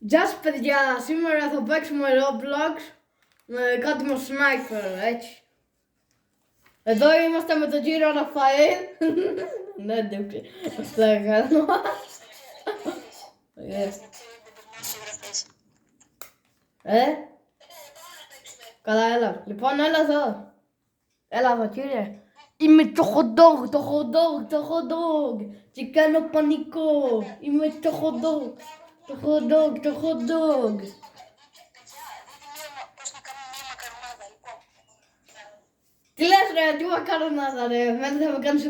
Γεια σας παιδιά, σήμερα θα παίξουμε Roblox με κάτι με sniper, έτσι. Εδώ είμαστε με τον κύριο Ραφαήλ. Ναι, δεν αυτό έκανα. Καλά, έλα. Λοιπόν, έλα εδώ. Έλα εδώ, κύριε. Είμαι το hot dog, το hot dog, το hot dog. Και κάνω πανικό. Είμαι το hot dog, το hot dog, το hot dog. Τι λες ρε, τι μακαρονάδα ρε, εμένα θα με κάνεις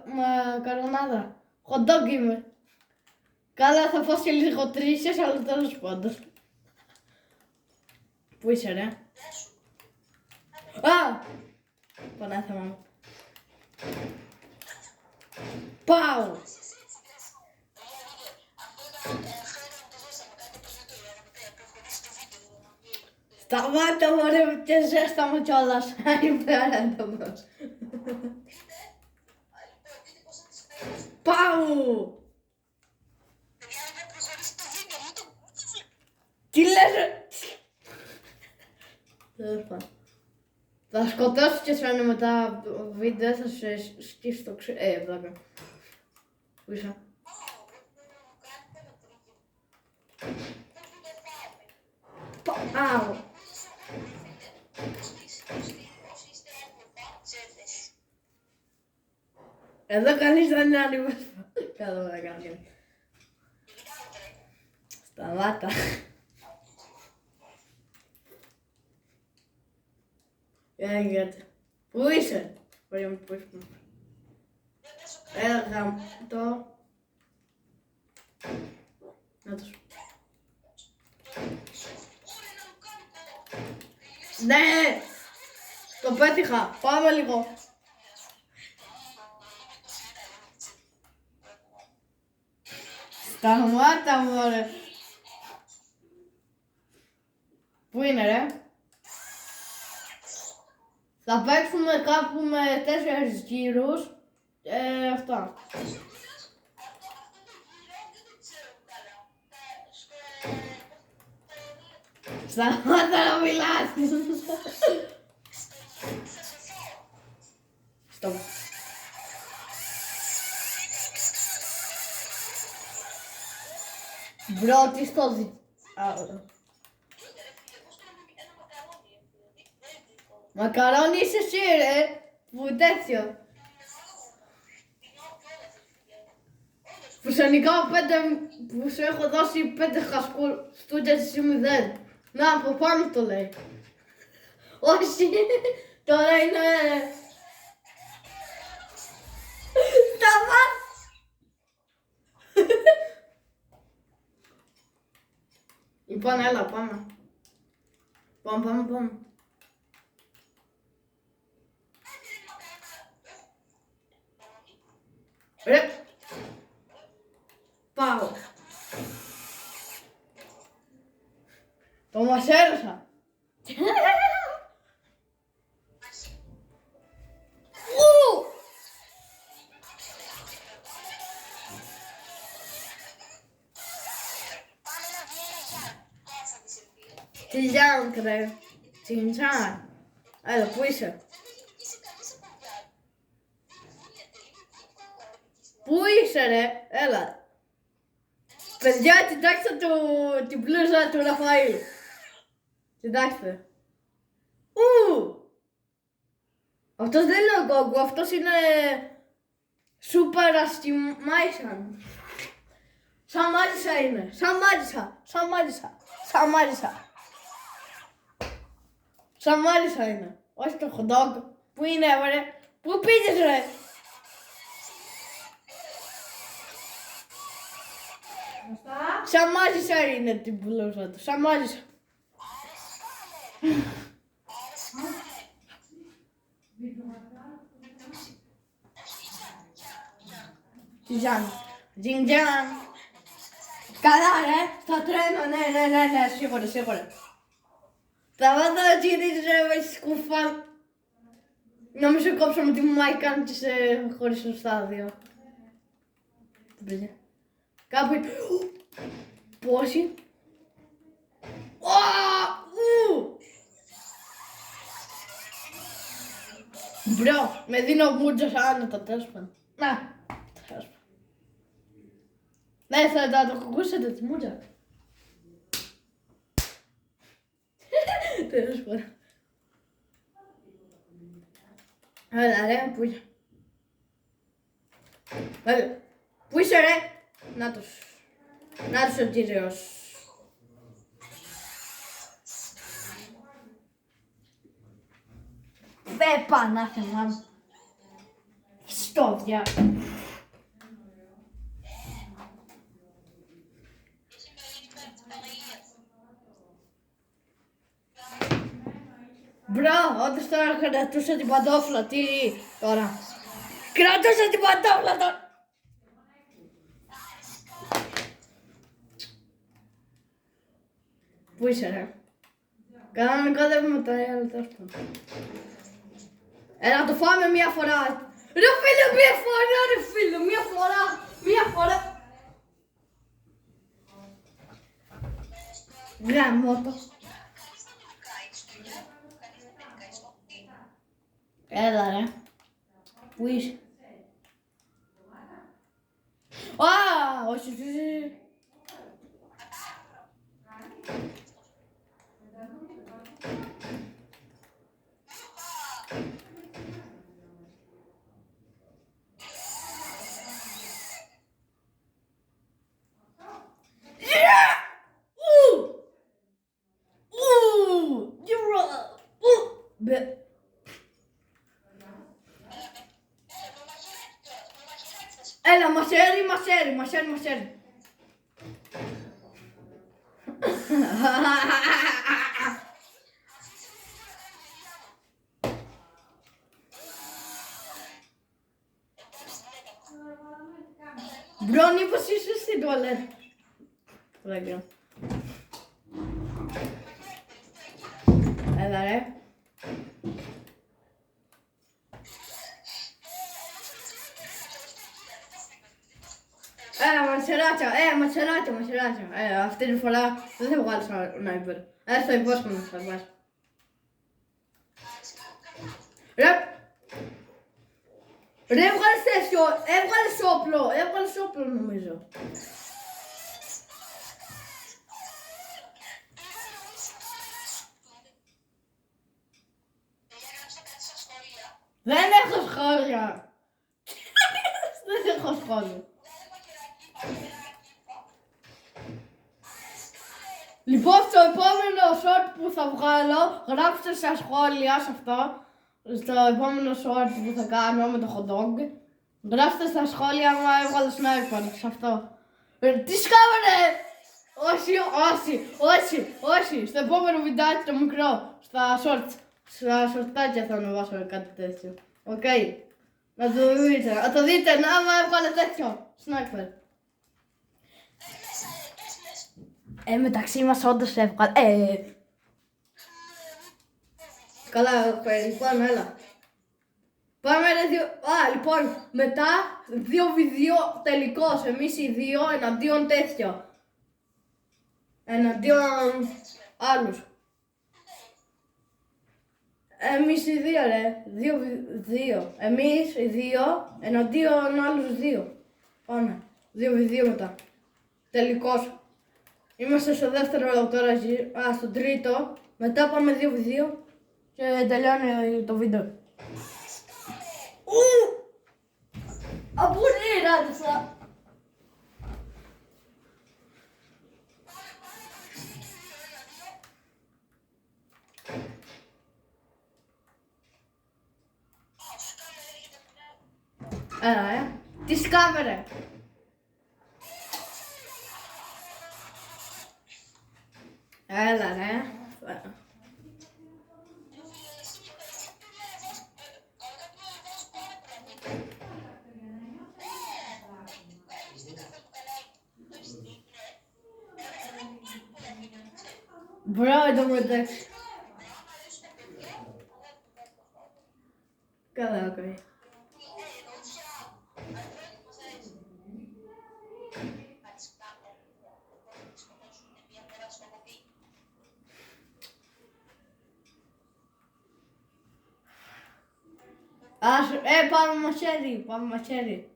μακαρονάδα. Hot dog είμαι. Καλά, θα φας και λίγο τρίσες, αλλά τέλος πάντων. Πού είσαι ρε? Α! Πανάθεμα μου. Πάω! Σταμάτα μωρέ και ζέστα μου κιόλας. Είμαι άραντομος. Πάω! Τι λες ρε? Θα σκοτώσω και σένα μετά το βίντεο, θα σε σκίσω το ξύλο. Βλάκα. Πού είσαι? Πάω! Εδώ κανείς δεν είναι άνιμος. Κάτω να κάνω και. Σταμάτα. Έγινε. Πού είσαι? Μπορεί να πού είσαι. Έλα το. Να το σου. Ναι! Το πέτυχα. Πάμε λίγο. Σταμάτα μωρέ. Πού είναι ρε? Θα παίξουμε κάπου με 4 γύρους. Αυτά. Σταμάτα να μιλάς. Στοπ. Μπρο, τι στο μακαρόνι είσαι εσύ ρε, που τέτοιο. Που σε νικάω 5, που σου έχω δώσει 5 χασκούστούτες εσύ 0. Να, από πάνω το λέει. Όχι, τώρα είναι... Σταμάτα! Λοιπόν, έλα, πάμε. Πάμε. Ρε! Πάω! Το μασέρωσα! Τι γιάνκ ρε! Τσιντσάν! Έλα, πού είσαι? Πού είσαι ρε, έλα. Παιδιά, κοιτάξτε την μπλούζα του Ραφαήλ. Κοιτάξτε. Αυτός δεν είναι ο Γκόγκου, αυτός είναι Σούπερ Αστιμάισαν. Σαν μάγισσα είναι, σαν μάγισσα είναι. Όχι το hot dog. Πού είναι ρε, πού πήγες ρε? Σαν μάζισσα είναι την μπλούζα του, σαν μάζισσα. Τζιντζάν. Καλά ρε, στο τρένο, ναι, σίγουρα. Σταμάτα να τσιρίζεις ρε με σκουφά. Νομίζω κόψαμε τη μάικα και σε χωρίς το στάδιο. Κάπου... Πόσοι? Μπρο, με δίνω μούτζα άνετα, τέλος πάντων. Να, τέλος πάντων. Ναι, θα το ακούσετε τη μούτζα. Τέλος πάντων. Έλα ρε, πού είσαι. Πού είσαι ρε. Νάτος. Νάτος ο κύριος. Δε πανάθεμα μου. Στόδια. Μπρο, όντως τώρα κρατούσα την παντόφλα, τι τώρα. Κρατούσα την παντόφλα τώρα. Πού είσαι ρε. Κανονικά δεν με τα άλλα τέλος πάντων. Έλα το φάμε μία φορά. Ρε φίλε, μία φορά ρε φίλε, μία φορά. Μία φορά. Γαμώτο. Έλα ρε. Πού είσαι. Α, όχι. Έλα, μασέρι. Μπρο, μήπως είσαι στην τουαλέτα. Δεν ξέρω. Έλα ρε. Μασεράκια. Αυτή τη φορά δεν θα βγάλω σνάιπερ. Στο υπόσχομαι θα βγάλω. Ρε, έβγαλες όπλο νομίζω. Δεν έχω σχόλια. Δεν έχω σχόλια. Λοιπόν, στο επόμενο short που θα βγάλω, γράψτε στα σχόλια σε αυτό. Στο επόμενο short που θα κάνω με το hot dog. Γράψτε στα σχόλια άμα έβγαλε sniper σε αυτό. Τι σκάβανε! Όχι. Στο επόμενο βιντεάκι το μικρό. Στα shorts. Στα shortάκια θα ανεβάσω κάτι τέτοιο. Οκ. Να το δείτε. Να το δείτε άμα έβγαλε τέτοιο. Sniper. Μεταξύ μας όντως έβγαλε. Καλά, λοιπόν, έλα. Πάμε ρε δύο. Λοιπόν, μετά 2v2 τελικός. Εμείς οι δύο εναντίον τέτοιο. Εναντίον άλλους. Εμείς οι δύο ρε. 2v2. Εμείς οι δύο εναντίον άλλους δύο. Πάμε. 2v2 μετά. Τελικός. Είμαστε στο δεύτερο τώρα, στο τρίτο. Μετά πάμε 2v2 και τελειώνει το βίντεο. Απορρέρασα. Έλα, τις κάμερες. Έλα, ρε. Μπράβο, εδώ μεταξύ. Καλά, οκ. Πάμε μαχαίρι, πάμε μαχαίρι.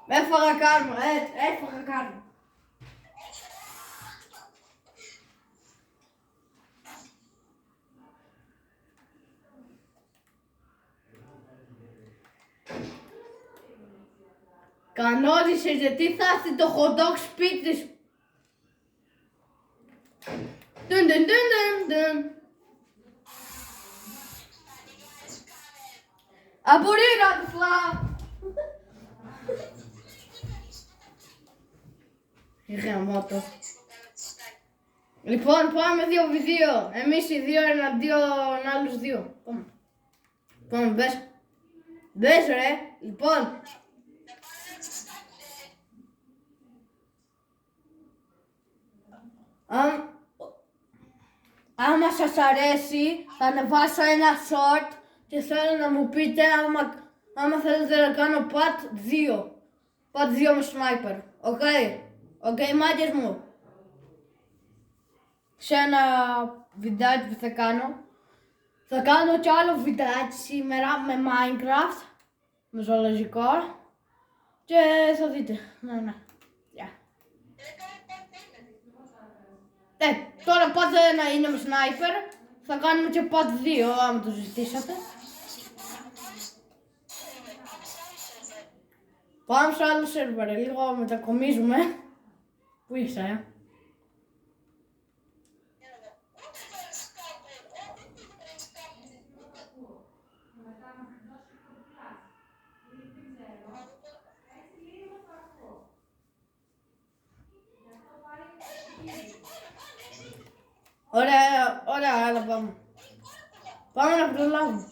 Έφαγα κάρμα, έφαγα κάρμα. Κανόνισες γιατί θα έρθει το hot dog σπίτι σου. Dun, dun, dun, dun, dun. Απορρίδα του φλά. Γαμώτο. Λοιπόν, πάμε 2v2. Εμείς οι δύο εναντίον άλλους δύο. Πάμε. Πάμε, μπες. Μπες ρε. Λοιπόν. Άμα σας αρέσει, θα ανεβάσω ένα short και θέλω να μου πείτε άμα θέλετε να κάνω part 2. Part 2 με sniper. Οκ, μάγκες μου. Σε ένα βιντεάκι που θα κάνω κι άλλο βιντεάκι σήμερα με Minecraft, με ζωολογικό και θα δείτε. Ναι. Τώρα πάτε να είναι με sniper, θα κάνουμε και part 2 άμα το ζητήσατε. Πάμε σε άλλο σερβερ, λίγο μετακομίζουμε. Πού είσαι, Ωραία, άλλα πάμε. Πάμε να προλάβουμε.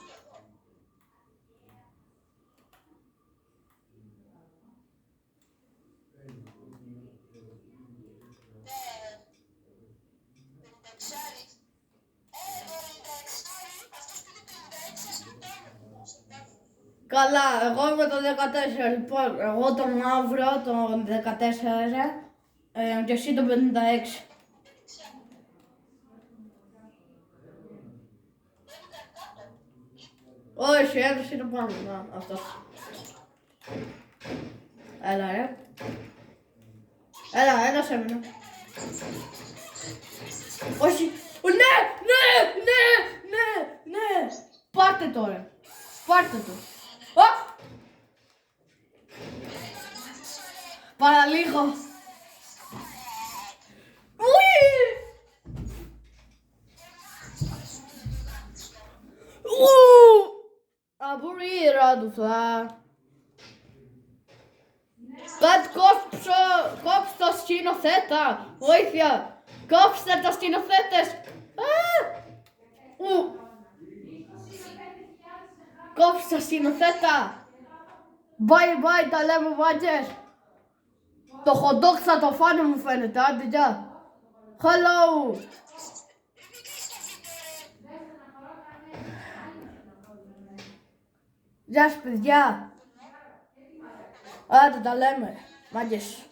Καλά, εγώ είμαι το 14, λοιπόν, εγώ το μαύρο, το 14 και εσύ το 56. Όχι, έδωσε το πάνω, αυτός. Έλα, Έλα, σε μένα. Όχι, ναι. Πάρτε τώρα. Πάρτε το. Παραλίγο. Απορρίδα του φλά. Κάτι κόψε το σκηνοθέτα. Βοήθεια. Κόψτε τα σκηνοθέτες. Κόψτε τα σκηνοθέτα. Bye, τα λέμε μάγκες. Το hot dog θα το φάνε μου φαίνεται. Άντε, γεια. Hello. Γεια σας παιδιά. Άντε τα λέμε, μάγκες.